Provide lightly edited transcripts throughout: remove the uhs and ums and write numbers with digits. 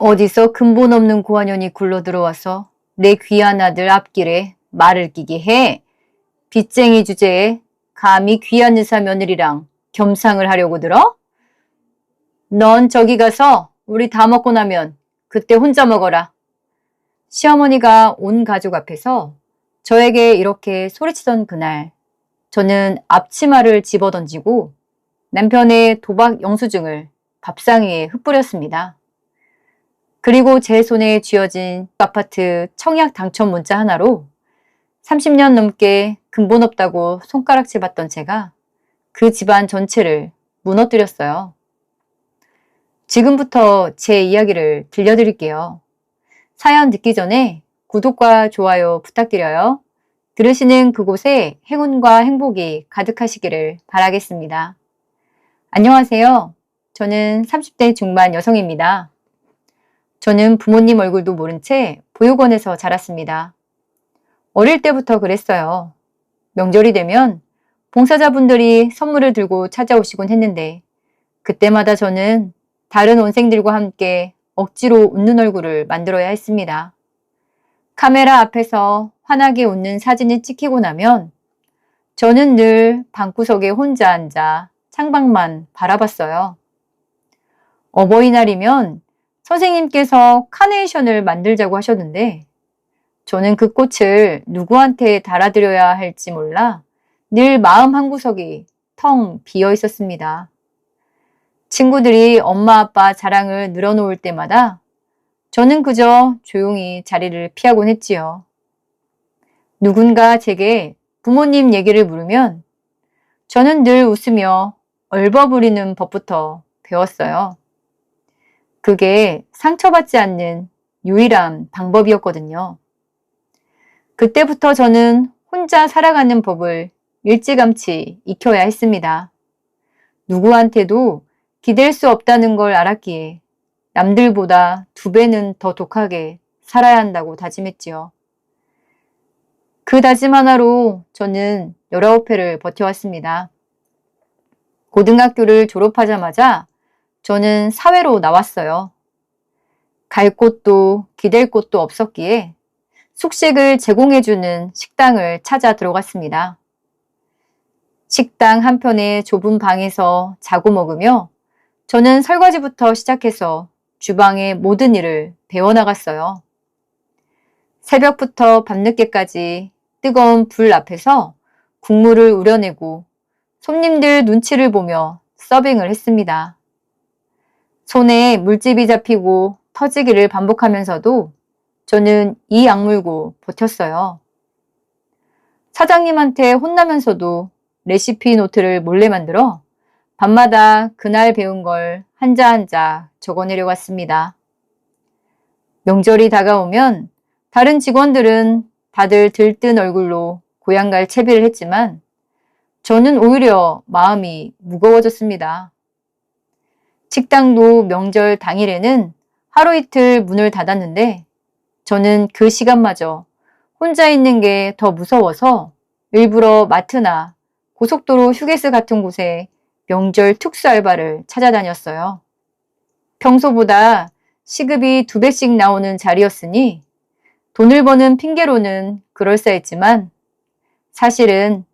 어디서 근본 없는 고아년이 굴러 들어와서 내 귀한 아들 앞길에 말을 끼게 해. 빚쟁이 주제에 감히 귀한 의사 며느리랑 겸상을 하려고 들어? 넌 저기 가서 우리 다 먹고 나면 그때 혼자 먹어라. 시어머니가 온 가족 앞에서 저에게 이렇게 소리치던 그날, 저는 앞치마를 집어던지고 남편의 도박 영수증을 밥상 위에 흩뿌렸습니다. 그리고 제 손에 쥐어진 아파트 청약 당첨 문자 하나로 30년 넘게 근본 없다고 손가락질 받던 제가 그 집안 전체를 무너뜨렸어요. 지금부터 제 이야기를 들려드릴게요. 사연 듣기 전에 구독과 좋아요 부탁드려요. 들으시는 그곳에 행운과 행복이 가득하시기를 바라겠습니다. 안녕하세요. 저는 30대 중반 여성입니다. 저는 부모님 얼굴도 모른 채 보육원에서 자랐습니다. 어릴 때부터 그랬어요. 명절이 되면 봉사자분들이 선물을 들고 찾아오시곤 했는데 그때마다 저는 다른 원생들과 함께 억지로 웃는 얼굴을 만들어야 했습니다. 카메라 앞에서 환하게 웃는 사진이 찍히고 나면 저는 늘 방구석에 혼자 앉아 창밖만 바라봤어요. 어버이날이면 선생님께서 카네이션을 만들자고 하셨는데 저는 그 꽃을 누구한테 달아드려야 할지 몰라 늘 마음 한구석이 텅 비어 있었습니다. 친구들이 엄마 아빠 자랑을 늘어놓을 때마다 저는 그저 조용히 자리를 피하곤 했지요. 누군가 제게 부모님 얘기를 물으면 저는 늘 웃으며 얼버무리는 법부터 배웠어요. 그게 상처받지 않는 유일한 방법이었거든요. 그때부터 저는 혼자 살아가는 법을 일찌감치 익혀야 했습니다. 누구한테도 기댈 수 없다는 걸 알았기에 남들보다 2배는 더 독하게 살아야 한다고 다짐했지요. 그 다짐 하나로 저는 19회를 버텨왔습니다. 고등학교를 졸업하자마자 저는 사회로 나왔어요. 갈 곳도 기댈 곳도 없었기에 숙식을 제공해주는 식당을 찾아 들어갔습니다. 식당 한편의 좁은 방에서 자고 먹으며 저는 설거지부터 시작해서 주방의 모든 일을 배워나갔어요. 새벽부터 밤늦게까지 뜨거운 불 앞에서 국물을 우려내고 손님들 눈치를 보며 서빙을 했습니다. 손에 물집이 잡히고 터지기를 반복하면서도 저는 이 악물고 버텼어요. 사장님한테 혼나면서도 레시피 노트를 몰래 만들어 밤마다 그날 배운 걸 한자 한자 적어내려갔습니다. 명절이 다가오면 다른 직원들은 다들 들뜬 얼굴로 고향 갈 채비를 했지만 저는 오히려 마음이 무거워졌습니다. 식당도 명절 당일에는 하루 이틀 문을 닫았는데 저는 그 시간마저 혼자 있는 게 더 무서워서 일부러 마트나 고속도로 휴게소 같은 곳에 명절 특수 알바를 찾아다녔어요. 평소보다 시급이 2배씩 나오는 자리였으니 돈을 버는 핑계로는 그럴싸했지만 사실은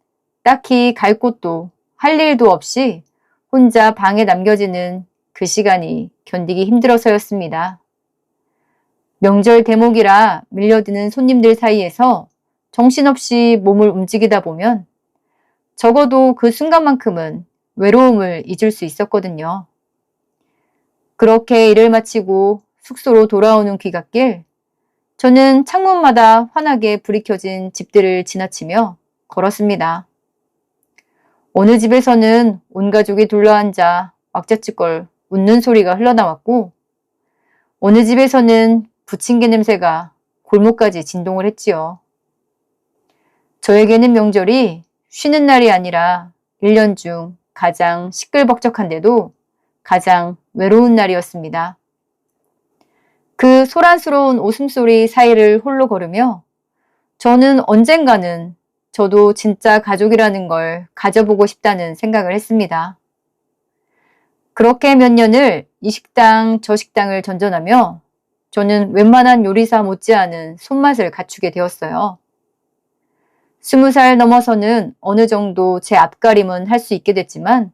딱히 갈 곳도 할 일도 없이 혼자 방에 남겨지는 그 시간이 견디기 힘들어서였습니다. 명절 대목이라 밀려드는 손님들 사이에서 정신없이 몸을 움직이다 보면 적어도 그 순간만큼은 외로움을 잊을 수 있었거든요. 그렇게 일을 마치고 숙소로 돌아오는 귀갓길, 저는 창문마다 환하게 불이 켜진 집들을 지나치며 걸었습니다. 어느 집에서는 온 가족이 둘러앉아 왁자지껄 웃는 소리가 흘러나왔고 어느 집에서는 부침개 냄새가 골목까지 진동을 했지요. 저에게는 명절이 쉬는 날이 아니라 1년 중 가장 시끌벅적한데도 가장 외로운 날이었습니다. 그 소란스러운 웃음소리 사이를 홀로 걸으며 저는 언젠가는 저도 진짜 가족이라는 걸 가져보고 싶다는 생각을 했습니다. 그렇게 몇 년을 이 식당 저 식당을 전전하며 저는 웬만한 요리사 못지않은 손맛을 갖추게 되었어요. 20살 넘어서는 어느 정도 제 앞가림은 할 수 있게 됐지만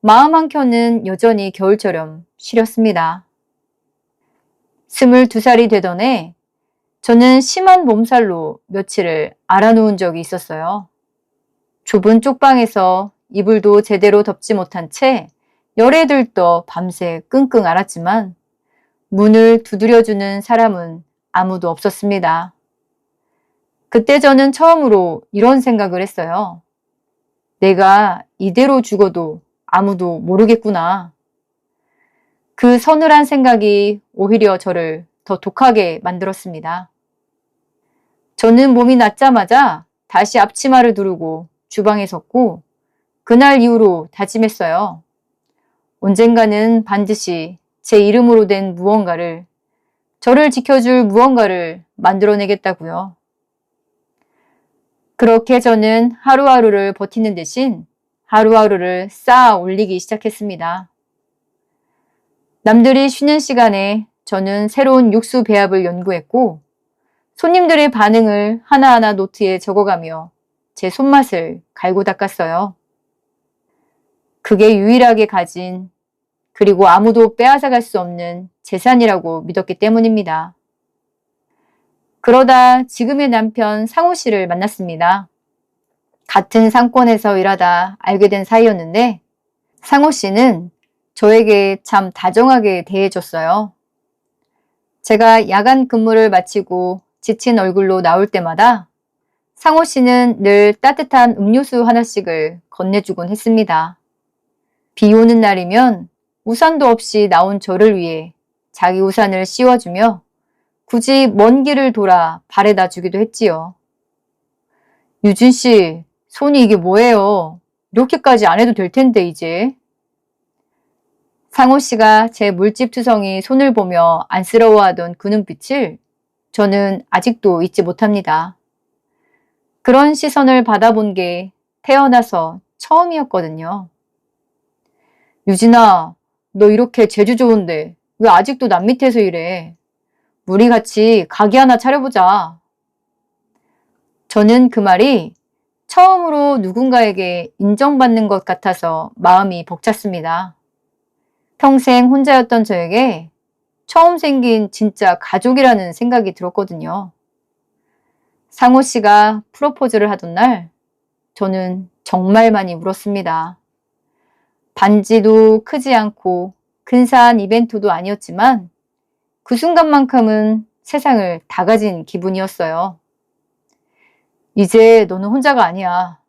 마음 한켠은 여전히 겨울처럼 시렸습니다. 22살이 되던 해 저는 심한 몸살로 며칠을 앓아누운 적이 있었어요. 좁은 쪽방에서 이불도 제대로 덮지 못한 채 열에 들떠 밤새 끙끙 앓았지만 문을 두드려주는 사람은 아무도 없었습니다. 그때 저는 처음으로 이런 생각을 했어요. 내가 이대로 죽어도 아무도 모르겠구나. 그 서늘한 생각이 오히려 저를 더 독하게 만들었습니다. 저는 몸이 낫자마자 다시 앞치마를 두르고 주방에 섰고 그날 이후로 다짐했어요. 언젠가는 반드시 제 이름으로 된 무언가를, 저를 지켜줄 무언가를 만들어내겠다고요. 그렇게 저는 하루하루를 버티는 대신 하루하루를 쌓아 올리기 시작했습니다. 남들이 쉬는 시간에 저는 새로운 육수 배합을 연구했고 손님들의 반응을 하나하나 노트에 적어가며 제 손맛을 갈고 닦았어요. 그게 유일하게 가진, 그리고 아무도 빼앗아갈 수 없는 재산이라고 믿었기 때문입니다. 그러다 지금의 남편 상호 씨를 만났습니다. 같은 상권에서 일하다 알게 된 사이였는데 상호 씨는 저에게 참 다정하게 대해줬어요. 제가 야간 근무를 마치고 지친 얼굴로 나올 때마다 상호 씨는 늘 따뜻한 음료수 하나씩을 건네주곤 했습니다. 비 오는 날이면 우산도 없이 나온 저를 위해 자기 우산을 씌워주며 굳이 먼 길을 돌아 바래다 주기도 했지요. 유진 씨, 손이 이게 뭐예요? 이렇게까지 안 해도 될 텐데 이제. 상호 씨가 제 물집투성이 손을 보며 안쓰러워하던 그 눈빛을 저는 아직도 잊지 못합니다. 그런 시선을 받아본 게 태어나서 처음이었거든요. 유진아, 너 이렇게 재주 좋은데 왜 아직도 남 밑에서 일해? 우리 같이 가게 하나 차려보자. 저는 그 말이 처음으로 누군가에게 인정받는 것 같아서 마음이 벅찼습니다. 평생 혼자였던 저에게 처음 생긴 진짜 가족이라는 생각이 들었거든요. 상호 씨가 프로포즈를 하던 날 저는 정말 많이 울었습니다. 반지도 크지 않고 근사한 이벤트도 아니었지만 그 순간만큼은 세상을 다 가진 기분이었어요. 이제 너는 혼자가 아니야.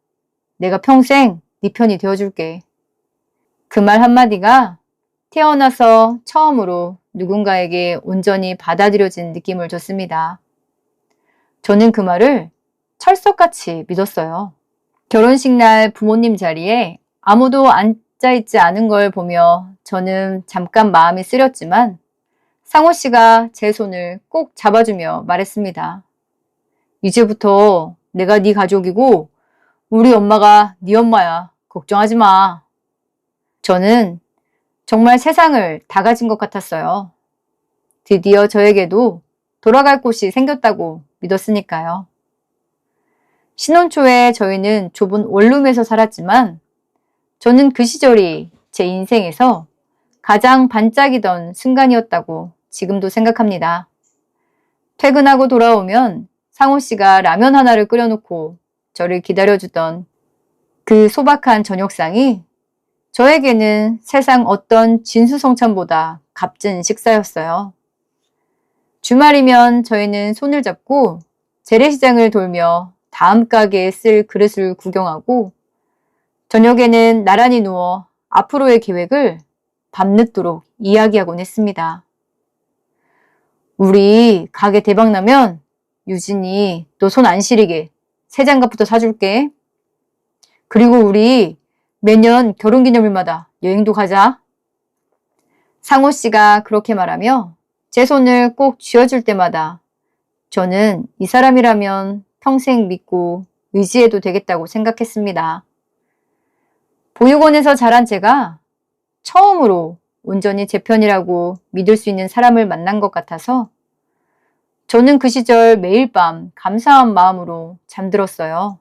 내가 평생 네 편이 되어줄게. 그 말 한마디가 태어나서 처음으로 누군가에게 온전히 받아들여진 느낌을 줬습니다. 저는 그 말을 철석같이 믿었어요. 결혼식 날 부모님 자리에 아무도 앉아있지 않은 걸 보며 저는 잠깐 마음이 쓰렸지만 상호 씨가 제 손을 꼭 잡아주며 말했습니다. 이제부터 내가 네 가족이고 우리 엄마가 네 엄마야. 걱정하지 마. 저는 정말 세상을 다 가진 것 같았어요. 드디어 저에게도 돌아갈 곳이 생겼다고 믿었으니까요. 신혼 초에 저희는 좁은 원룸에서 살았지만 저는 그 시절이 제 인생에서 가장 반짝이던 순간이었다고 지금도 생각합니다. 퇴근하고 돌아오면 상호 씨가 라면 하나를 끓여놓고 저를 기다려주던 그 소박한 저녁상이 저에게는 세상 어떤 진수성찬보다 값진 식사였어요. 주말이면 저희는 손을 잡고 재래시장을 돌며 다음 가게에 쓸 그릇을 구경하고 저녁에는 나란히 누워 앞으로의 계획을 밤늦도록 이야기하곤 했습니다. 우리 가게 대박나면 유진이 너 손 안 시리게 새 장갑부터 사줄게. 그리고 우리 매년 결혼기념일마다 여행도 가자. 상호 씨가 그렇게 말하며 제 손을 꼭 쥐어줄 때마다 저는 이 사람이라면 평생 믿고 의지해도 되겠다고 생각했습니다. 보육원에서 자란 제가 처음으로 온전히 제 편이라고 믿을 수 있는 사람을 만난 것 같아서 저는 그 시절 매일 밤 감사한 마음으로 잠들었어요.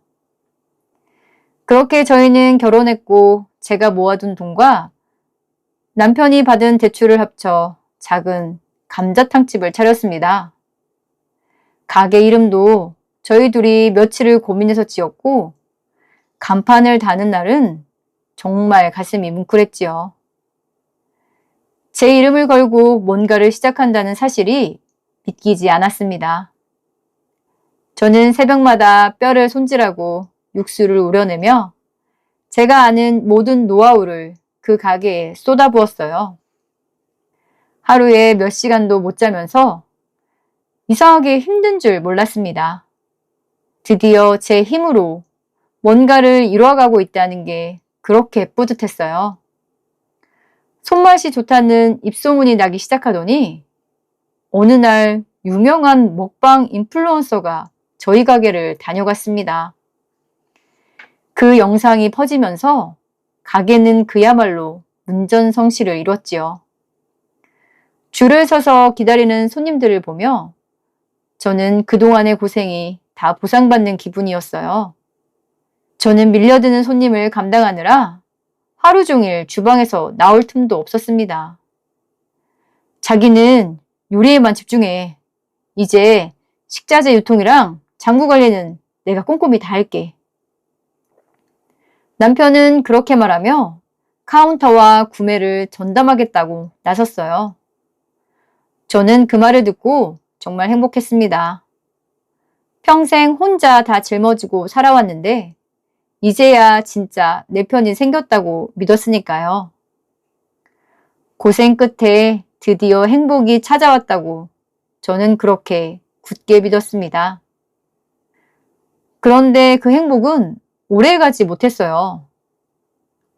그렇게 저희는 결혼했고 제가 모아둔 돈과 남편이 받은 대출을 합쳐 작은 감자탕집을 차렸습니다. 가게 이름도 저희 둘이 며칠을 고민해서 지었고 간판을 다는 날은 정말 가슴이 뭉클했지요. 제 이름을 걸고 뭔가를 시작한다는 사실이 믿기지 않았습니다. 저는 새벽마다 뼈를 손질하고 육수를 우려내며 제가 아는 모든 노하우를 그 가게에 쏟아부었어요. 하루에 몇 시간도 못 자면서 이상하게 힘든 줄 몰랐습니다. 드디어 제 힘으로 뭔가를 이뤄가고 있다는 게 그렇게 뿌듯했어요. 손맛이 좋다는 입소문이 나기 시작하더니 어느 날 유명한 먹방 인플루언서가 저희 가게를 다녀갔습니다. 그 영상이 퍼지면서 가게는 그야말로 문전성시를 이뤘지요. 줄을 서서 기다리는 손님들을 보며 저는 그동안의 고생이 다 보상받는 기분이었어요. 저는 밀려드는 손님을 감당하느라 하루 종일 주방에서 나올 틈도 없었습니다. 자기는 요리에만 집중해. 이제 식자재 유통이랑 장부 관리는 내가 꼼꼼히 다 할게. 남편은 그렇게 말하며 카운터와 구매를 전담하겠다고 나섰어요. 저는 그 말을 듣고 정말 행복했습니다. 평생 혼자 다 짊어지고 살아왔는데 이제야 진짜 내 편이 생겼다고 믿었으니까요. 고생 끝에 드디어 행복이 찾아왔다고 저는 그렇게 굳게 믿었습니다. 그런데 그 행복은 오래가지 못했어요.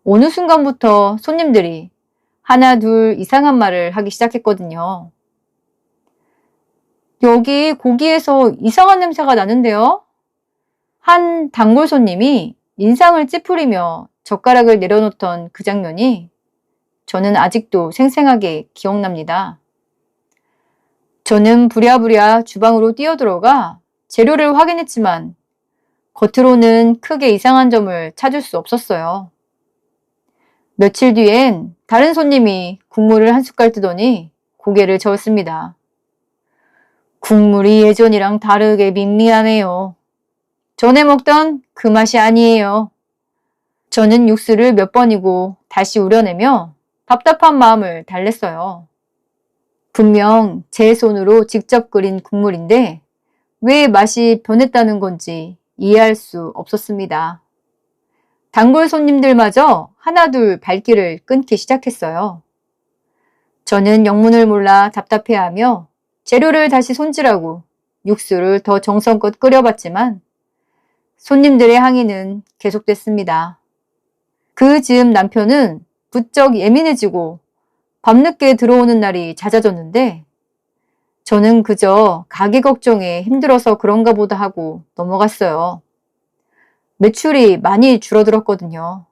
어느 순간부터 손님들이 하나 둘 이상한 말을 하기 시작했거든요. 여기 고기에서 이상한 냄새가 나는데요? 한 단골 손님이 인상을 찌푸리며 젓가락을 내려놓던 그 장면이 저는 아직도 생생하게 기억납니다. 저는 부랴부랴 주방으로 뛰어들어가 재료를 확인했지만 겉으로는 크게 이상한 점을 찾을 수 없었어요. 며칠 뒤엔 다른 손님이 국물을 한 숟갈 뜨더니 고개를 저었습니다. 국물이 예전이랑 다르게 밍밍하네요. 전에 먹던 그 맛이 아니에요. 저는 육수를 몇 번이고 다시 우려내며 답답한 마음을 달랬어요. 분명 제 손으로 직접 끓인 국물인데 왜 맛이 변했다는 건지 이해할 수 없었습니다. 단골 손님들마저 하나둘 발길을 끊기 시작했어요. 저는 영문을 몰라 답답해하며 재료를 다시 손질하고 육수를 더 정성껏 끓여봤지만 손님들의 항의는 계속됐습니다. 그 즈음 남편은 부쩍 예민해지고 밤늦게 들어오는 날이 잦아졌는데 저는 그저 가게 걱정에 힘들어서 그런가 보다 하고 넘어갔어요. 매출이 많이 줄어들었거든요.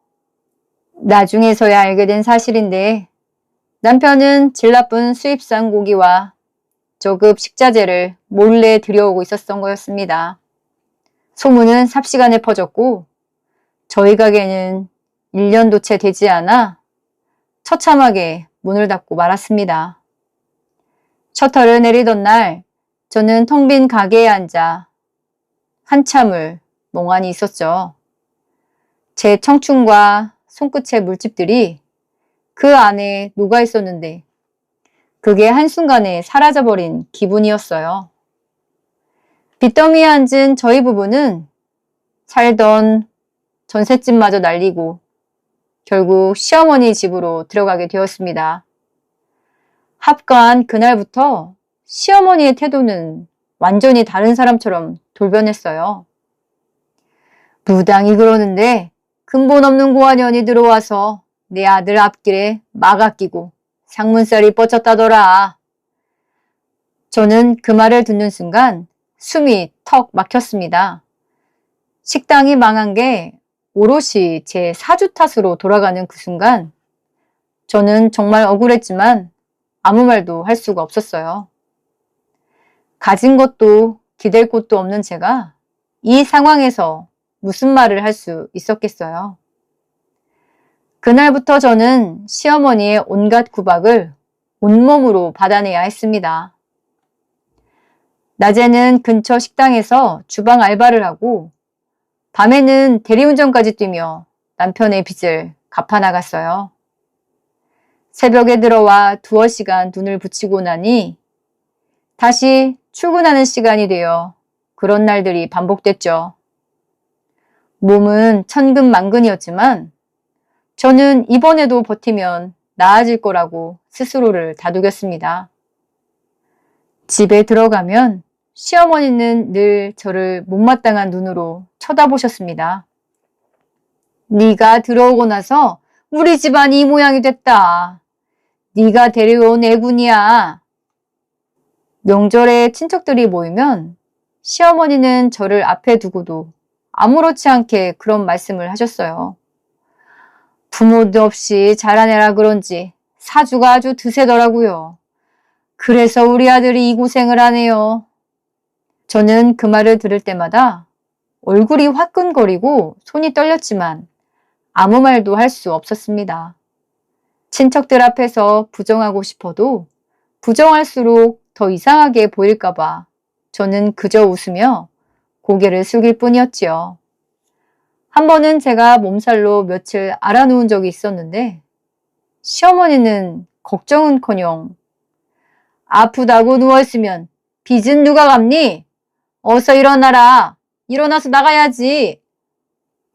나중에서야 알게 된 사실인데 남편은 질 나쁜 수입산 고기와 저급 식자재를 몰래 들여오고 있었던 거였습니다. 소문은 삽시간에 퍼졌고 저희 가게는 1년도 채 되지 않아 처참하게 문을 닫고 말았습니다. 셔터를 내리던 날 저는 텅 빈 가게에 앉아 한참을 멍하니 있었죠. 제 청춘과 손끝의 물집들이 그 안에 녹아 있었는데 그게 한순간에 사라져버린 기분이었어요. 빚더미에 앉은 저희 부부는 살던 전셋집마저 날리고 결국 시어머니 집으로 들어가게 되었습니다. 합가한 그날부터 시어머니의 태도는 완전히 다른 사람처럼 돌변했어요. 무당이 그러는데 근본 없는 고아년이 들어와서 내 아들 앞길에 막 끼고 상문살이 뻗쳤다더라. 저는 그 말을 듣는 순간 숨이 턱 막혔습니다. 식당이 망한 게 오롯이 제 사주 탓으로 돌아가는 그 순간 저는 정말 억울했지만 아무 말도 할 수가 없었어요. 가진 것도 기댈 곳도 없는 제가 이 상황에서 무슨 말을 할 수 있었겠어요. 그날부터 저는 시어머니의 온갖 구박을 온몸으로 받아내야 했습니다. 낮에는 근처 식당에서 주방 알바를 하고 밤에는 대리운전까지 뛰며 남편의 빚을 갚아나갔어요. 새벽에 들어와 두어 시간 눈을 붙이고 나니 다시 출근하는 시간이 되어 그런 날들이 반복됐죠. 몸은 천근만근이었지만 저는 이번에도 버티면 나아질 거라고 스스로를 다독였습니다. 집에 들어가면 시어머니는 늘 저를 못마땅한 눈으로 쳐다보셨습니다. 네가 들어오고 나서 우리 집안 이 모양이 됐다. 네가 데려온 애군이야. 명절에 친척들이 모이면 시어머니는 저를 앞에 두고도 아무렇지 않게 그런 말씀을 하셨어요. 부모도 없이 자란 애라 그런지 사주가 아주 드세더라고요. 그래서 우리 아들이 이 고생을 하네요. 저는 그 말을 들을 때마다 얼굴이 화끈거리고 손이 떨렸지만 아무 말도 할 수 없었습니다. 친척들 앞에서 부정하고 싶어도 부정할수록 더 이상하게 보일까봐 저는 그저 웃으며 고개를 숙일 뿐이었지요. 한 번은 제가 몸살로 며칠 앓아누운 적이 있었는데 시어머니는 걱정은커녕 아프다고 누워있으면 빚은 누가 갚니? 어서 일어나라. 일어나서 나가야지.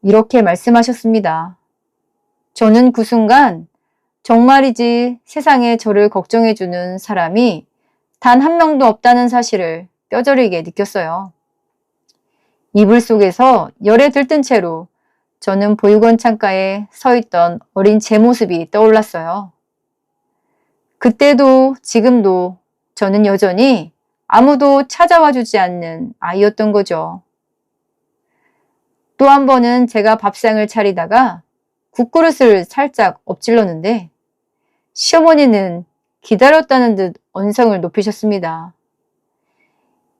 이렇게 말씀하셨습니다. 저는 그 순간 정말이지 세상에 저를 걱정해주는 사람이 단 한 명도 없다는 사실을 뼈저리게 느꼈어요. 이불 속에서 열에 들뜬 채로 저는 보육원 창가에 서 있던 어린 제 모습이 떠올랐어요. 그때도 지금도 저는 여전히 아무도 찾아와 주지 않는 아이였던 거죠. 또 한 번은 제가 밥상을 차리다가 국그릇을 살짝 엎질렀는데 시어머니는 기다렸다는 듯 언성을 높이셨습니다.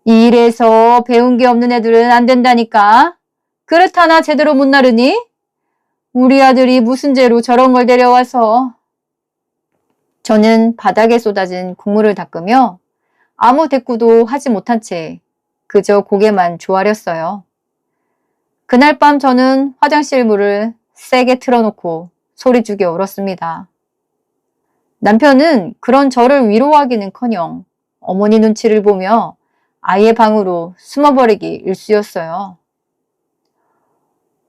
이래서 배운 게 없는 애들은 안 된다니까. 그릇 하나 제대로 못 나르니? 우리 아들이 무슨 죄로 저런 걸 데려와서. 저는 바닥에 쏟아진 국물을 닦으며 아무 대꾸도 하지 못한 채 그저 고개만 조아렸어요. 그날 밤 저는 화장실 물을 세게 틀어놓고 소리 죽여 울었습니다. 남편은 그런 저를 위로하기는커녕 어머니 눈치를 보며 아이의 방으로 숨어버리기 일쑤였어요.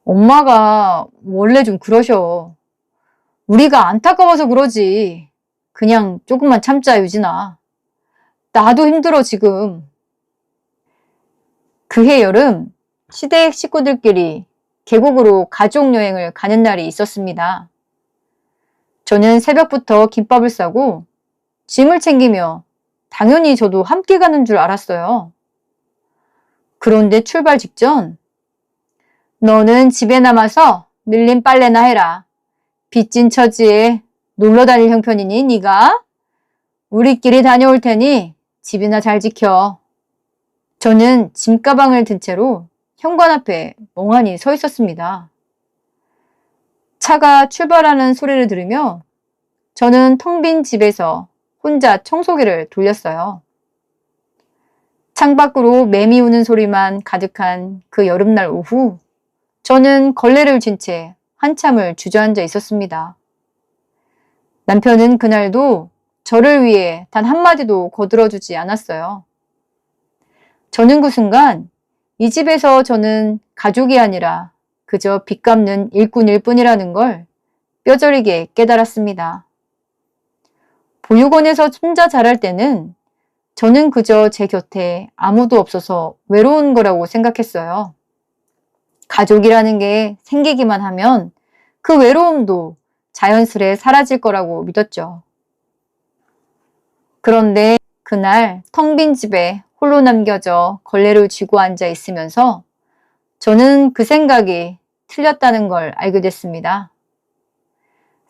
엄마가 원래 좀 그러셔. 우리가 안타까워서 그러지. 그냥 조금만 참자, 유진아. 나도 힘들어, 지금. 그해 여름 시댁 식구들끼리 계곡으로 가족여행을 가는 날이 있었습니다. 저는 새벽부터 김밥을 싸고 짐을 챙기며 당연히 저도 함께 가는 줄 알았어요. 그런데 출발 직전 너는 집에 남아서 밀린 빨래나 해라. 빚진 처지에 놀러 다닐 형편이니 네가? 우리끼리 다녀올 테니 집이나 잘 지켜. 저는 짐가방을 든 채로 현관 앞에 멍하니 서 있었습니다. 차가 출발하는 소리를 들으며 저는 텅 빈 집에서 혼자 청소기를 돌렸어요. 창밖으로 매미 우는 소리만 가득한 그 여름날 오후 저는 걸레를 쥔 채 한참을 주저앉아 있었습니다. 남편은 그날도 저를 위해 단 한마디도 거들어주지 않았어요. 저는 그 순간 이 집에서 저는 가족이 아니라 그저 빚 갚는 일꾼일 뿐이라는 걸 뼈저리게 깨달았습니다. 보육원에서 혼자 자랄 때는 저는 그저 제 곁에 아무도 없어서 외로운 거라고 생각했어요. 가족이라는 게 생기기만 하면 그 외로움도 자연스레 사라질 거라고 믿었죠. 그런데 그날 텅 빈 집에 홀로 남겨져 걸레를 쥐고 앉아 있으면서 저는 그 생각이 틀렸다는 걸 알게 됐습니다.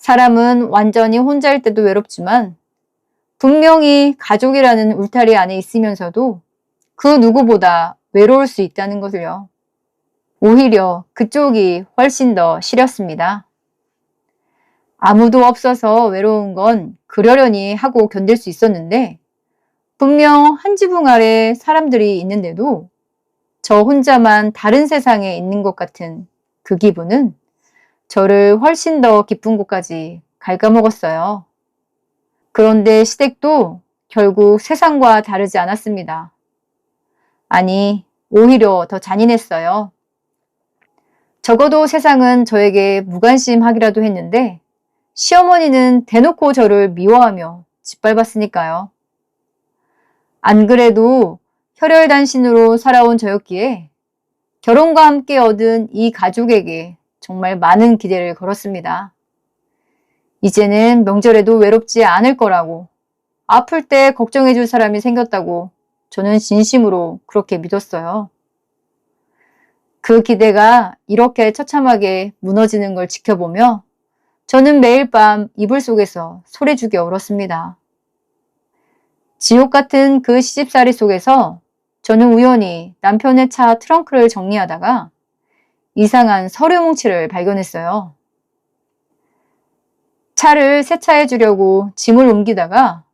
사람은 완전히 혼자일 때도 외롭지만 분명히 가족이라는 울타리 안에 있으면서도 그 누구보다 외로울 수 있다는 것을요. 오히려 그쪽이 훨씬 더 시렸습니다. 아무도 없어서 외로운 건 그러려니 하고 견딜 수 있었는데 분명 한 지붕 아래 사람들이 있는데도 저 혼자만 다른 세상에 있는 것 같은 그 기분은 저를 훨씬 더 깊은 곳까지 갉아먹었어요. 그런데 시댁도 결국 세상과 다르지 않았습니다. 아니, 오히려 더 잔인했어요. 적어도 세상은 저에게 무관심하기라도 했는데 시어머니는 대놓고 저를 미워하며 짓밟았으니까요. 안 그래도 혈혈단신으로 살아온 저였기에 결혼과 함께 얻은 이 가족에게 정말 많은 기대를 걸었습니다. 이제는 명절에도 외롭지 않을 거라고, 아플 때 걱정해줄 사람이 생겼다고 저는 진심으로 그렇게 믿었어요. 그 기대가 이렇게 처참하게 무너지는 걸 지켜보며 저는 매일 밤 이불 속에서 소리 죽여 울었습니다. 지옥 같은 그 시집살이 속에서 저는 우연히 남편의 차 트렁크를 정리하다가 이상한 서류 뭉치를 발견했어요. 차를 세차해 주려고 짐을 옮기다가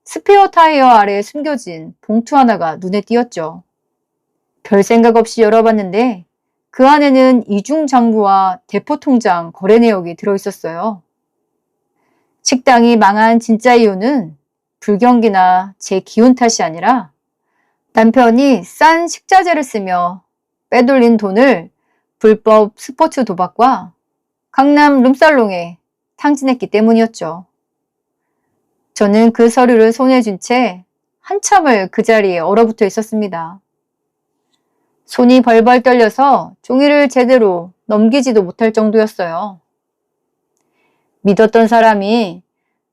스페어 타이어 아래 숨겨진 봉투 하나가 눈에 띄었죠. 별 생각 없이 열어봤는데 그 안에는 이중장부와 대포통장 거래 내역이 들어있었어요. 식당이 망한 진짜 이유는 불경기나 제 기운 탓이 아니라 남편이 싼 식자재를 쓰며 빼돌린 돈을 불법 스포츠 도박과 강남 룸살롱에 탕진했기 때문이었죠. 저는 그 서류를 손에 쥔 채 한참을 그 자리에 얼어붙어 있었습니다. 손이 벌벌 떨려서 종이를 제대로 넘기지도 못할 정도였어요. 믿었던 사람이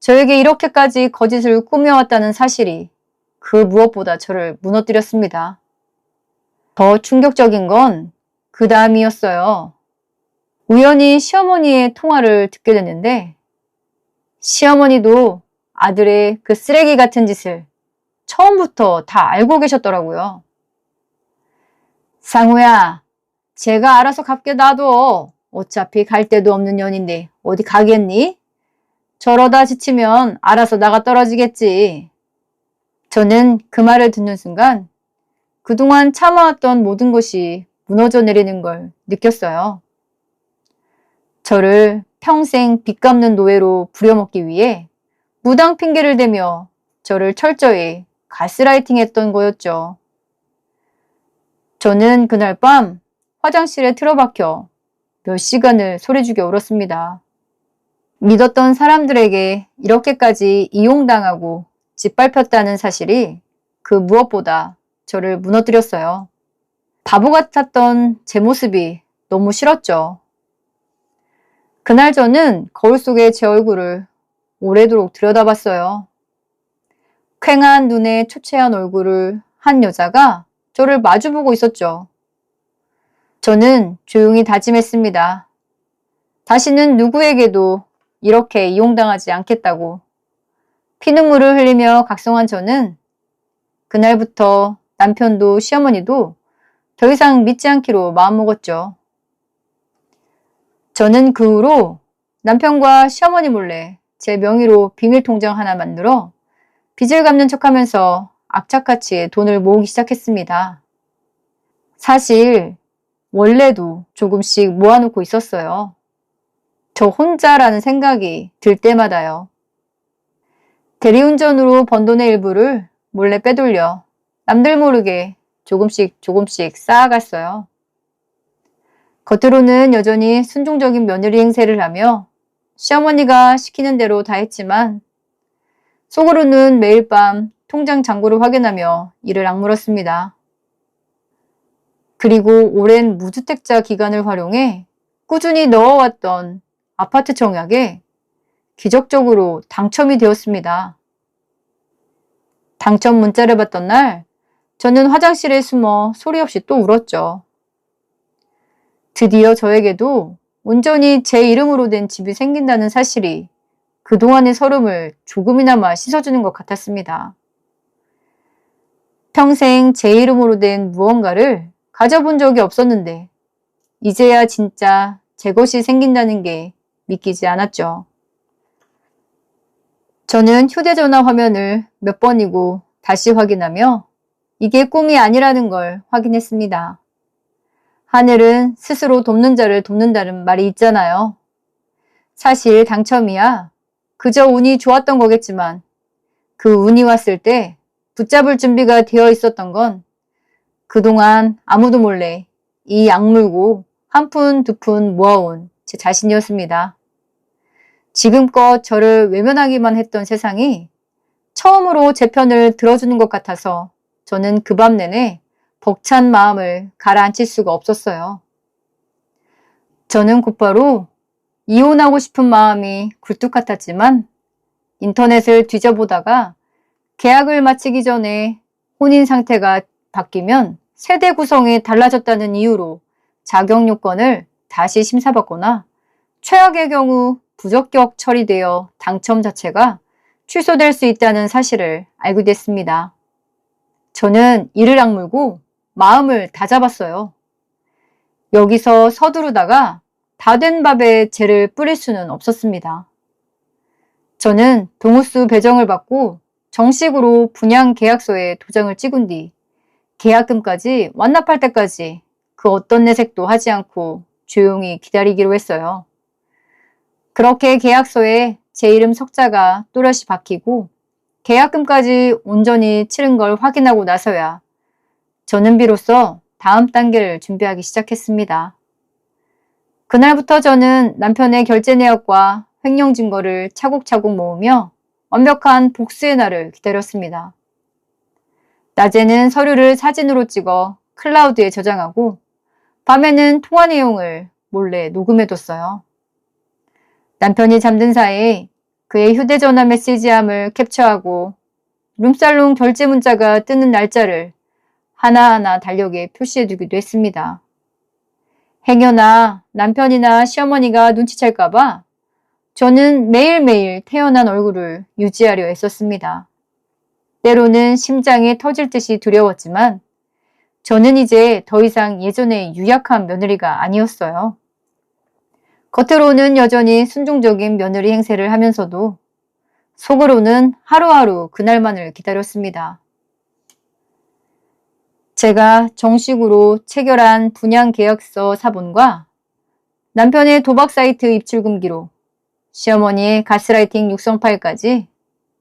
저에게 이렇게까지 거짓을 꾸며왔다는 사실이 그 무엇보다 저를 무너뜨렸습니다. 더 충격적인 건 그 다음이었어요. 우연히 시어머니의 통화를 듣게 됐는데 시어머니도 아들의 그 쓰레기 같은 짓을 처음부터 다 알고 계셨더라고요. 상우야, 제가 알아서 갚게 놔둬. 어차피 갈 데도 없는 년인데 어디 가겠니? 저러다 지치면 알아서 나가 떨어지겠지. 저는 그 말을 듣는 순간 그동안 참아왔던 모든 것이 무너져 내리는 걸 느꼈어요. 저를 평생 빚 갚는 노예로 부려먹기 위해 무당 핑계를 대며 저를 철저히 가스라이팅했던 거였죠. 저는 그날 밤 화장실에 틀어박혀 몇 시간을 소리 죽여 울었습니다. 믿었던 사람들에게 이렇게까지 이용당하고 짓밟혔다는 사실이 그 무엇보다 저를 무너뜨렸어요. 바보 같았던 제 모습이 너무 싫었죠. 그날 저는 거울 속의 제 얼굴을 오래도록 들여다봤어요. 퀭한 눈에 초췌한 얼굴을 한 여자가 저를 마주보고 있었죠. 저는 조용히 다짐했습니다. 다시는 누구에게도 이렇게 이용당하지 않겠다고. 피눈물을 흘리며 각성한 저는 그날부터 남편도 시어머니도 더 이상 믿지 않기로 마음먹었죠. 저는 그 후로 남편과 시어머니 몰래 제 명의로 비밀통장 하나 만들어 빚을 갚는 척하면서 악착같이 돈을 모으기 시작했습니다. 사실 원래도 조금씩 모아놓고 있었어요. 저 혼자라는 생각이 들 때마다요. 대리운전으로 번 돈의 일부를 몰래 빼돌려 남들 모르게 조금씩 쌓아갔어요. 겉으로는 여전히 순종적인 며느리 행세를 하며 시어머니가 시키는 대로 다 했지만 속으로는 매일 밤 통장 잔고를 확인하며 이를 악물었습니다. 그리고 오랜 무주택자 기간을 활용해 꾸준히 넣어왔던 아파트 청약에 기적적으로 당첨이 되었습니다. 당첨 문자를 받던 날 저는 화장실에 숨어 소리 없이 또 울었죠. 드디어 저에게도 온전히 제 이름으로 된 집이 생긴다는 사실이 그동안의 서름을 조금이나마 씻어주는 것 같았습니다. 평생 제 이름으로 된 무언가를 가져본 적이 없었는데 이제야 진짜 제 것이 생긴다는 게 믿기지 않았죠. 저는 휴대전화 화면을 몇 번이고 다시 확인하며 이게 꿈이 아니라는 걸 확인했습니다. 하늘은 스스로 돕는 자를 돕는다는 말이 있잖아요. 사실 당첨이야 그저 운이 좋았던 거겠지만 그 운이 왔을 때 붙잡을 준비가 되어 있었던 건 그동안 아무도 몰래 이 악물고 한 푼 두 푼 모아온 제 자신이었습니다. 지금껏 저를 외면하기만 했던 세상이 처음으로 제 편을 들어주는 것 같아서 저는 그 밤 내내 벅찬 마음을 가라앉힐 수가 없었어요. 저는 곧바로 이혼하고 싶은 마음이 굴뚝 같았지만 인터넷을 뒤져보다가 계약을 마치기 전에 혼인 상태가 바뀌면 세대 구성이 달라졌다는 이유로 자격 요건을 다시 심사받거나 최악의 경우 부적격 처리되어 당첨 자체가 취소될 수 있다는 사실을 알게 됐습니다. 저는 이를 악물고 마음을 다잡았어요. 여기서 서두르다가 다 된 밥에 재를 뿌릴 수는 없었습니다. 저는 동호수 배정을 받고 정식으로 분양 계약서에 도장을 찍은 뒤 계약금까지 완납할 때까지 그 어떤 내색도 하지 않고 조용히 기다리기로 했어요. 그렇게 계약서에 제 이름 석자가 또렷이 박히고 계약금까지 온전히 치른 걸 확인하고 나서야 저는 비로소 다음 단계를 준비하기 시작했습니다. 그날부터 저는 남편의 결제 내역과 횡령 증거를 차곡차곡 모으며 완벽한 복수의 날을 기다렸습니다. 낮에는 서류를 사진으로 찍어 클라우드에 저장하고 밤에는 통화 내용을 몰래 녹음해뒀어요. 남편이 잠든 사이에 그의 휴대전화 메시지함을 캡처하고 룸살롱 결제 문자가 뜨는 날짜를 하나하나 달력에 표시해두기도 했습니다. 행여나 남편이나 시어머니가 눈치챌까봐 저는 매일매일 태어난 얼굴을 유지하려 애썼습니다. 때로는 심장이 터질 듯이 두려웠지만 저는 이제 더 이상 예전의 유약한 며느리가 아니었어요. 겉으로는 여전히 순종적인 며느리 행세를 하면서도 속으로는 하루하루 그날만을 기다렸습니다. 제가 정식으로 체결한 분양계약서 사본과 남편의 도박 사이트 입출금 기록, 시어머니의 가스라이팅 육성 파일까지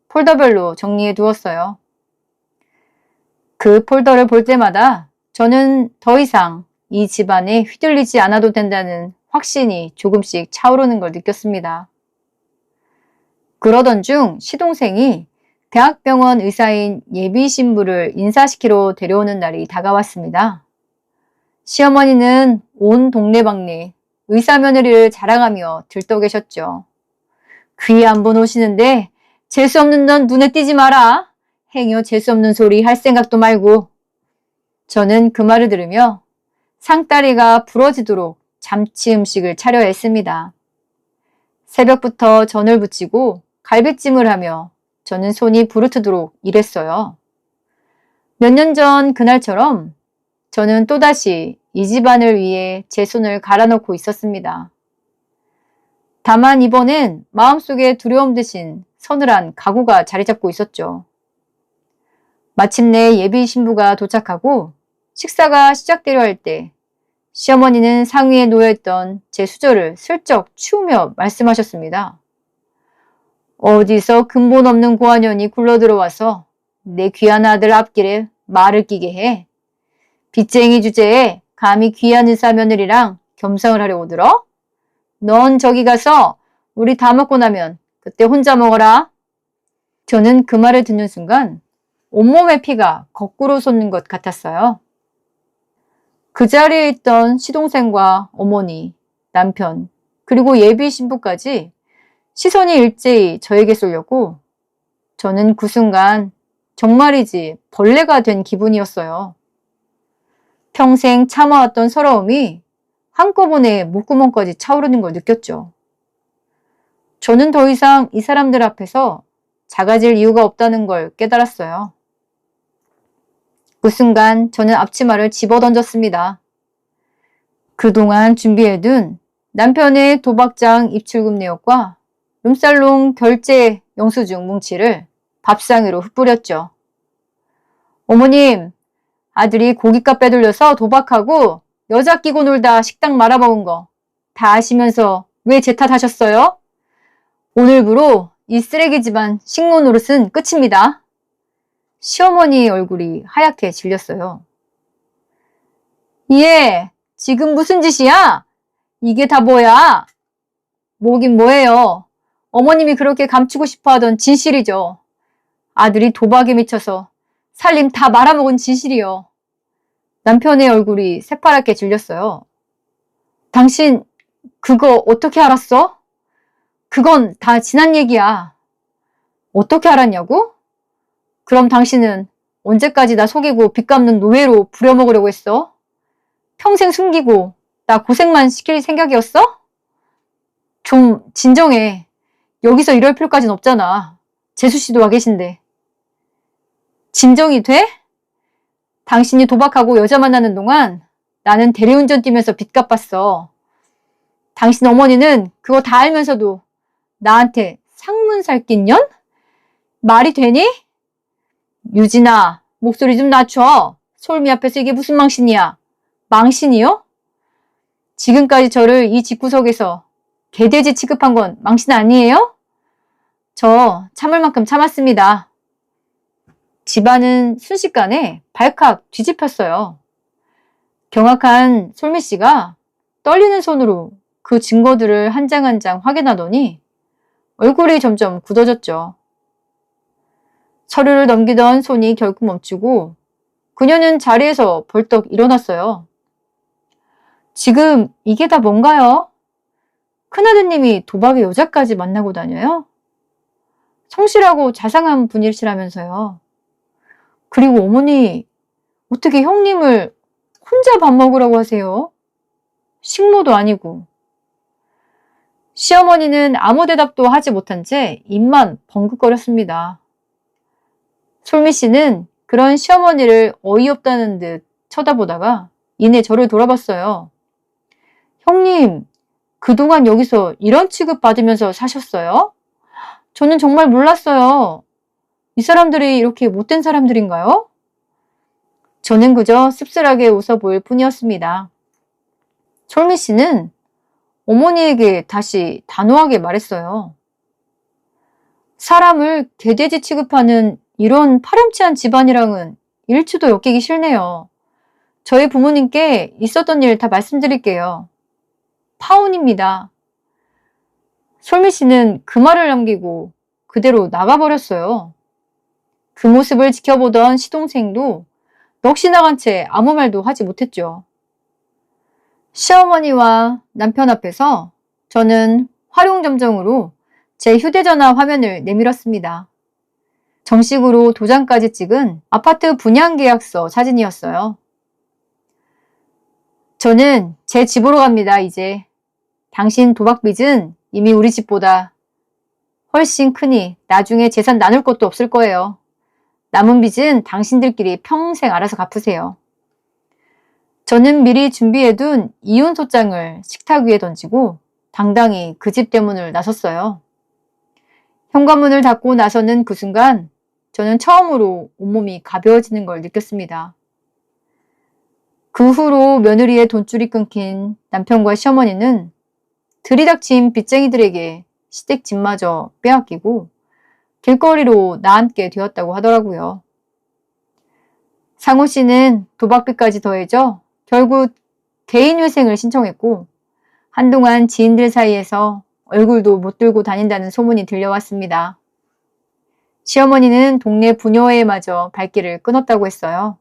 폴더별로 정리해 두었어요. 그 폴더를 볼 때마다 저는 더 이상 이 집안에 휘둘리지 않아도 된다는 확신이 조금씩 차오르는 걸 느꼈습니다. 그러던 중 시동생이 대학병원 의사인 예비 신부를 인사시키러 데려오는 날이 다가왔습니다. 시어머니는 온 동네방네 의사 며느리를 자랑하며 들떠 계셨죠. 귀 한 번 오시는데 재수없는 넌 눈에 띄지 마라. 행여 재수없는 소리 할 생각도 말고. 저는 그 말을 들으며 상다리가 부러지도록 잠치 음식을 차려야 했습니다. 새벽부터 전을 부치고 갈비찜을 하며 저는 손이 부르트도록 일했어요. 몇 년 전 그날처럼 저는 또다시 이 집안을 위해 제 손을 갈아넣고 있었습니다. 다만 이번엔 마음속에 두려움 대신 서늘한 각오가 자리 잡고 있었죠. 마침내 예비 신부가 도착하고 식사가 시작되려 할 때 시어머니는 상위에 놓여있던 제 수저를 슬쩍 치우며 말씀하셨습니다. 어디서 근본 없는 고아년이 굴러들어와서 내 귀한 아들 앞길에 말을 끼게 해. 빚쟁이 주제에 감히 귀한 의사 며느리랑 겸상을 하려고 들어? 넌 저기 가서 우리 다 먹고 나면 그때 혼자 먹어라. 저는 그 말을 듣는 순간 온몸의 피가 거꾸로 솟는 것 같았어요. 그 자리에 있던 시동생과 어머니, 남편, 그리고 예비 신부까지 시선이 일제히 저에게 쏠렸고 저는 그 순간 정말이지 벌레가 된 기분이었어요. 평생 참아왔던 서러움이 한꺼번에 목구멍까지 차오르는 걸 느꼈죠. 저는 더 이상 이 사람들 앞에서 작아질 이유가 없다는 걸 깨달았어요. 그 순간 저는 앞치마를 집어던졌습니다. 그동안 준비해둔 남편의 도박장 입출금 내역과 룸살롱 결제 영수증 뭉치를 밥상위로 흩뿌렸죠. 어머님, 아들이 고깃값 빼돌려서 도박하고 여자 끼고 놀다 식당 말아먹은 거 다 아시면서 왜 제 탓하셨어요? 오늘부로 이 쓰레기 집안 식모 노릇은 끝입니다. 시어머니 얼굴이 하얗게 질렸어요. 예, 지금 무슨 짓이야? 이게 다 뭐야? 뭐긴 뭐예요. 어머님이 그렇게 감추고 싶어 하던 진실이죠. 아들이 도박에 미쳐서 살림 다 말아먹은 진실이요. 남편의 얼굴이 새파랗게 질렸어요. 당신 그거 어떻게 알았어? 그건 다 지난 얘기야. 어떻게 알았냐고? 그럼 당신은 언제까지 나 속이고 빚 갚는 노예로 부려먹으려고 했어? 평생 숨기고 나 고생만 시킬 생각이었어? 좀 진정해. 여기서 이럴 필요까진 없잖아. 재수 씨도 와 계신데. 진정이 돼? 당신이 도박하고 여자 만나는 동안 나는 대리운전 뛰면서 빚 갚았어. 당신 어머니는 그거 다 알면서도 나한테 상문살 낀 년? 말이 되니? 유진아, 목소리 좀 낮춰. 솔미 앞에서 이게 무슨 망신이야? 망신이요? 지금까지 저를 이 집구석에서 개돼지 취급한 건 망신 아니에요? 저 참을 만큼 참았습니다. 집안은 순식간에 발칵 뒤집혔어요. 경악한 솔미 씨가 떨리는 손으로 그 증거들을 한 장 한 장 확인하더니 얼굴이 점점 굳어졌죠. 서류를 넘기던 손이 결국 멈추고 그녀는 자리에서 벌떡 일어났어요. 지금 이게 다 뭔가요? 큰아드님이 도박의 여자까지 만나고 다녀요? 성실하고 자상한 분이시라면서요. 그리고 어머니, 어떻게 형님을 혼자 밥 먹으라고 하세요? 식모도 아니고. 시어머니는 아무 대답도 하지 못한 채 입만 벙긋거렸습니다. 솔미 씨는 그런 시어머니를 어이없다는 듯 쳐다보다가 이내 저를 돌아봤어요. 형님, 그동안 여기서 이런 취급 받으면서 사셨어요? 저는 정말 몰랐어요. 이 사람들이 이렇게 못된 사람들인가요? 저는 그저 씁쓸하게 웃어 보일 뿐이었습니다. 솔미 씨는 어머니에게 다시 단호하게 말했어요. 사람을 개돼지 취급하는 이런 파렴치한 집안이랑은 일초도 엮이기 싫네요. 저희 부모님께 있었던 일 다 말씀드릴게요. 파혼입니다. 솔미 씨는 그 말을 남기고 그대로 나가버렸어요. 그 모습을 지켜보던 시동생도 넋이 나간 채 아무 말도 하지 못했죠. 시어머니와 남편 앞에서 저는 활용점정으로 제 휴대전화 화면을 내밀었습니다. 정식으로 도장까지 찍은 아파트 분양계약서 사진이었어요. 저는 제 집으로 갑니다, 이제. 당신 도박빚은 이미 우리 집보다 훨씬 크니 나중에 재산 나눌 것도 없을 거예요. 남은 빚은 당신들끼리 평생 알아서 갚으세요. 저는 미리 준비해둔 이혼 소장을 식탁 위에 던지고 당당히 그 집 대문을 나섰어요. 현관문을 닫고 나서는 그 순간 저는 처음으로 온몸이 가벼워지는 걸 느꼈습니다. 그 후로 며느리의 돈줄이 끊긴 남편과 시어머니는 들이닥친 빚쟁이들에게 시댁집마저 빼앗기고 길거리로 나앉게 되었다고 하더라고요. 상호 씨는 도박빚까지 더해져 결국 개인회생을 신청했고 한동안 지인들 사이에서 얼굴도 못 들고 다닌다는 소문이 들려왔습니다. 시어머니는 동네 부녀회마저 발길을 끊었다고 했어요.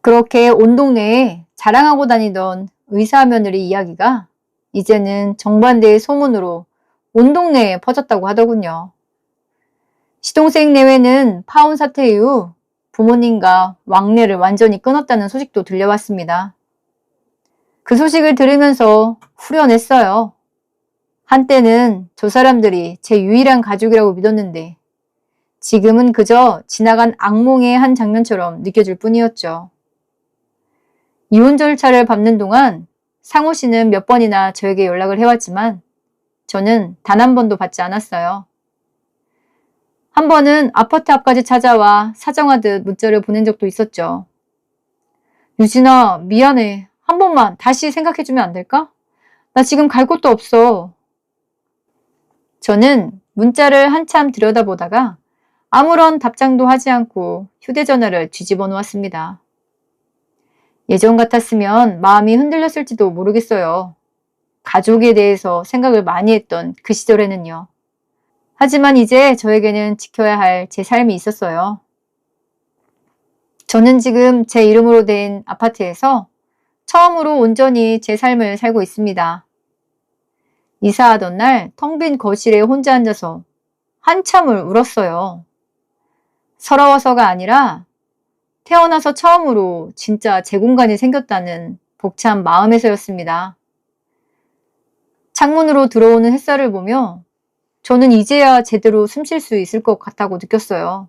그렇게 온 동네에 자랑하고 다니던 의사 며느리 이야기가 이제는 정반대의 소문으로 온 동네에 퍼졌다고 하더군요. 시동생 내외는 파혼 사태 이후 부모님과 왕래를 완전히 끊었다는 소식도 들려왔습니다. 그 소식을 들으면서 후련했어요. 한때는 저 사람들이 제 유일한 가족이라고 믿었는데 지금은 그저 지나간 악몽의 한 장면처럼 느껴질 뿐이었죠. 이혼 절차를 밟는 동안 상호 씨는 몇 번이나 저에게 연락을 해왔지만 저는 단 한 번도 받지 않았어요. 한 번은 아파트 앞까지 찾아와 사정하듯 문자를 보낸 적도 있었죠. 유진아, 미안해. 한 번만 다시 생각해주면 안 될까? 나 지금 갈 곳도 없어. 저는 문자를 한참 들여다보다가 아무런 답장도 하지 않고 휴대전화를 뒤집어 놓았습니다. 예전 같았으면 마음이 흔들렸을지도 모르겠어요. 가족에 대해서 생각을 많이 했던 그 시절에는요. 하지만 이제 저에게는 지켜야 할 제 삶이 있었어요. 저는 지금 제 이름으로 된 아파트에서 처음으로 온전히 제 삶을 살고 있습니다. 이사하던 날 텅 빈 거실에 혼자 앉아서 한참을 울었어요. 서러워서가 아니라 태어나서 처음으로 진짜 제 공간이 생겼다는 벅찬 마음에서였습니다. 창문으로 들어오는 햇살을 보며 저는 이제야 제대로 숨 쉴 수 있을 것 같다고 느꼈어요.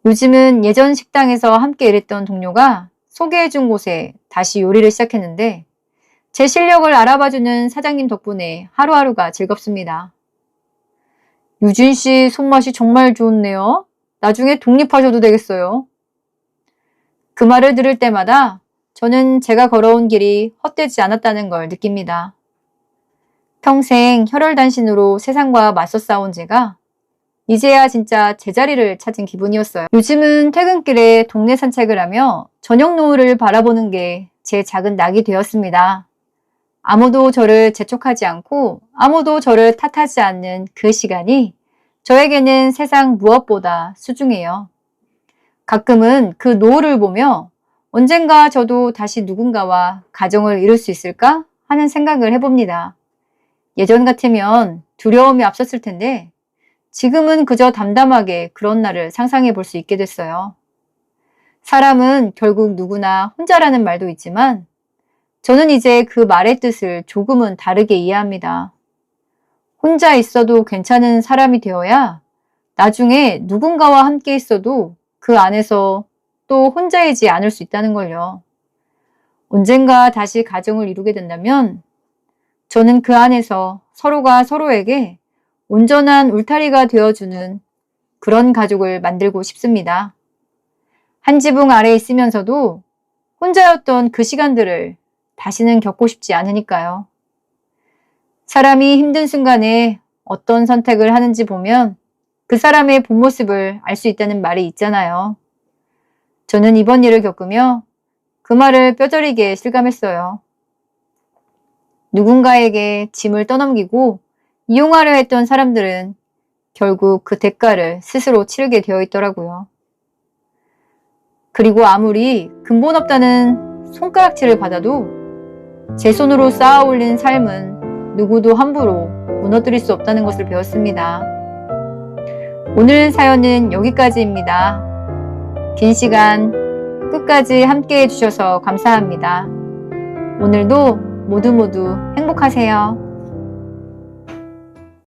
요즘은 예전 식당에서 함께 일했던 동료가 소개해준 곳에 다시 요리를 시작했는데 제 실력을 알아봐주는 사장님 덕분에 하루하루가 즐겁습니다. 유진 씨 손맛이 정말 좋네요. 나중에 독립하셔도 되겠어요. 그 말을 들을 때마다 저는 제가 걸어온 길이 헛되지 않았다는 걸 느낍니다. 평생 혈혈단신으로 세상과 맞서 싸운 제가 이제야 진짜 제자리를 찾은 기분이었어요. 요즘은 퇴근길에 동네 산책을 하며 저녁 노을을 바라보는 게 제 작은 낙이 되었습니다. 아무도 저를 재촉하지 않고 아무도 저를 탓하지 않는 그 시간이 저에게는 세상 무엇보다 소중해요. 가끔은 그 노을을 보며 언젠가 저도 다시 누군가와 가정을 이룰 수 있을까 하는 생각을 해봅니다. 예전 같으면 두려움이 앞섰을 텐데 지금은 그저 담담하게 그런 날을 상상해 볼 수 있게 됐어요. 사람은 결국 누구나 혼자라는 말도 있지만 저는 이제 그 말의 뜻을 조금은 다르게 이해합니다. 혼자 있어도 괜찮은 사람이 되어야 나중에 누군가와 함께 있어도 그 안에서 또 혼자이지 않을 수 있다는 걸요. 언젠가 다시 가정을 이루게 된다면 저는 그 안에서 서로가 서로에게 온전한 울타리가 되어주는 그런 가족을 만들고 싶습니다. 한 지붕 아래 있으면서도 혼자였던 그 시간들을 다시는 겪고 싶지 않으니까요. 사람이 힘든 순간에 어떤 선택을 하는지 보면 그 사람의 본 모습을 알 수 있다는 말이 있잖아요. 저는 이번 일을 겪으며 그 말을 뼈저리게 실감했어요. 누군가에게 짐을 떠넘기고 이용하려 했던 사람들은 결국 그 대가를 스스로 치르게 되어 있더라고요. 그리고 아무리 근본 없다는 손가락질을 받아도 제 손으로 쌓아 올린 삶은 누구도 함부로 무너뜨릴 수 없다는 것을 배웠습니다. 오늘 사연은 여기까지입니다. 긴 시간 끝까지 함께 해주셔서 감사합니다. 오늘도 모두 행복하세요.